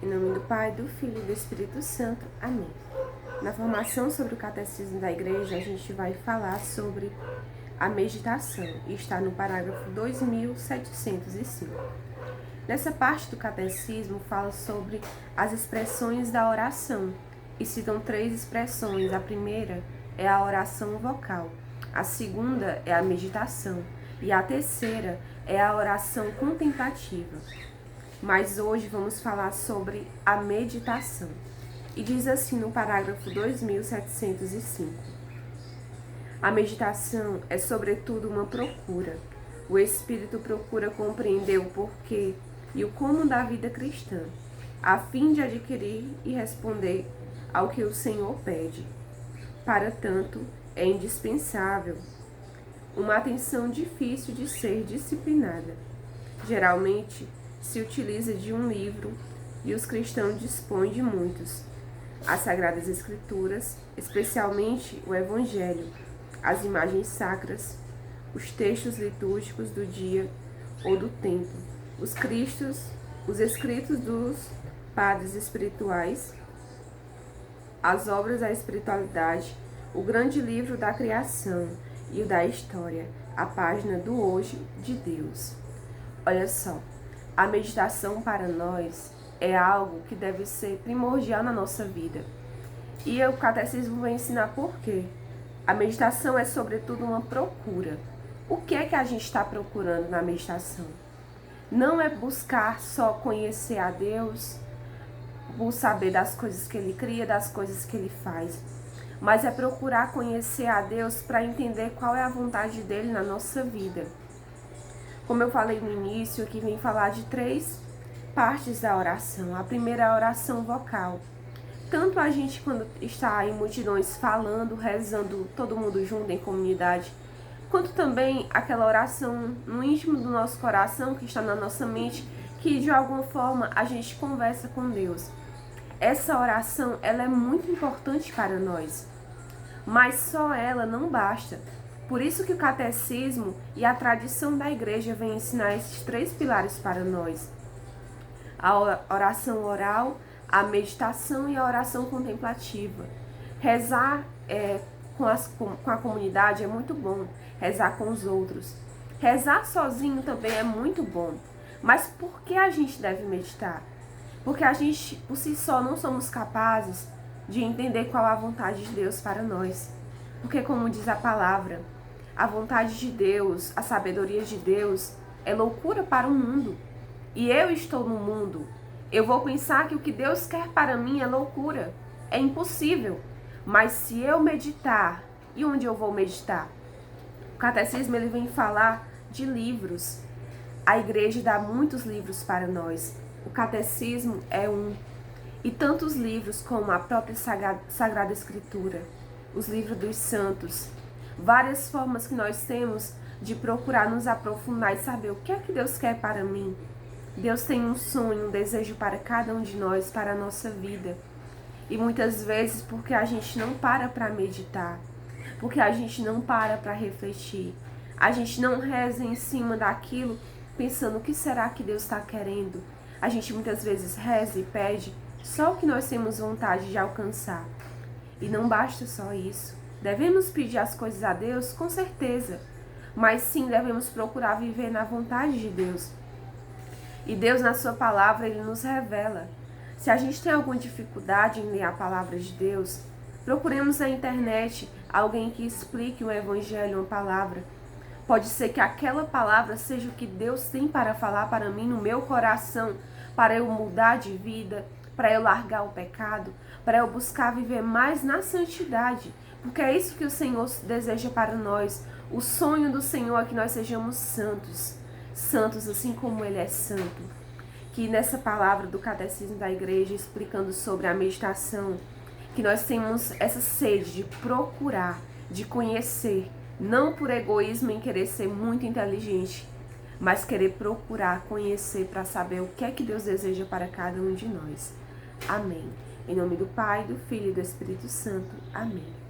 Em nome do Pai, do Filho e do Espírito Santo. Amém. Na formação sobre o Catecismo da Igreja, a gente vai falar sobre a meditação e está no parágrafo 2705. Nessa parte do Catecismo fala sobre as expressões da oração e citam 3 expressões. A primeira é a oração vocal, a segunda é a meditação e a terceira é a oração contemplativa. Mas hoje vamos falar sobre a meditação. E diz assim no parágrafo 2705. A meditação é sobretudo uma procura. O espírito procura compreender o porquê e o como da vida cristã, a fim de adquirir e responder ao que o Senhor pede. Para tanto, é indispensável uma atenção difícil de ser disciplinada. Geralmente, se utiliza de um livro e os cristãos dispõem de muitos: as Sagradas Escrituras, especialmente o Evangelho, as imagens sacras, os textos litúrgicos do dia ou do tempo, os escritos dos padres espirituais, as obras da espiritualidade, o grande livro da criação e o da história, a página do hoje de Deus. Olha só, a meditação para nós é algo que deve ser primordial na nossa vida. E o Catecismo vai ensinar por quê. A meditação é sobretudo uma procura. O que é que a gente está procurando na meditação? Não é buscar só conhecer a Deus, por saber das coisas que Ele cria, das coisas que Ele faz, mas é procurar conhecer a Deus para entender qual é a vontade dEle na nossa vida. Como eu falei no início, aqui vem falar de 3 partes da oração. A primeira é a oração vocal. Tanto a gente quando está em multidões falando, rezando, todo mundo junto em comunidade, quanto também aquela oração no íntimo do nosso coração, que está na nossa mente, que de alguma forma a gente conversa com Deus. Essa oração, ela é muito importante para nós, mas só ela não basta. Por isso que o catecismo e a tradição da igreja vem ensinar esses 3 pilares para nós: a oração oral, a meditação e a oração contemplativa. Rezar com a comunidade é muito bom, rezar com os outros. Rezar sozinho também é muito bom. Mas por que a gente deve meditar? Porque a gente, por si só, não somos capazes de entender qual é a vontade de Deus para nós. Porque, como diz a palavra, a vontade de Deus, a sabedoria de Deus é loucura para o mundo. E eu estou no mundo. Eu vou pensar que o que Deus quer para mim é loucura. É impossível. Mas se eu meditar, e onde eu vou meditar? O catecismo ele vem falar de livros. A igreja dá muitos livros para nós. O catecismo é um. E tantos livros como a própria Sagrada Escritura, os livros dos santos, várias formas que nós temos de procurar nos aprofundar e saber o que é que Deus quer para mim. Deus tem um sonho, um desejo para cada um de nós, para a nossa vida. E muitas vezes porque a gente não para meditar, porque a gente não para refletir, a gente não reza em cima daquilo pensando o que será que Deus está querendo. A gente muitas vezes reza e pede só o que nós temos vontade de alcançar. E não basta só isso. Devemos pedir as coisas a Deus, com certeza. Mas sim, devemos procurar viver na vontade de Deus. E Deus, na sua palavra, Ele nos revela. Se a gente tem alguma dificuldade em ler a palavra de Deus, procuremos na internet alguém que explique o Evangelho, uma palavra. Pode ser que aquela palavra seja o que Deus tem para falar para mim no meu coração, para eu mudar de vida, para eu largar o pecado, para eu buscar viver mais na santidade, porque é isso que o Senhor deseja para nós. O sonho do Senhor é que nós sejamos santos, santos assim como Ele é santo. Que nessa palavra do Catecismo da Igreja, explicando sobre a meditação, que nós temos essa sede de procurar, de conhecer, não por egoísmo em querer ser muito inteligente, mas querer procurar conhecer para saber o que é que Deus deseja para cada um de nós. Amém. Em nome do Pai, do Filho e do Espírito Santo. Amém.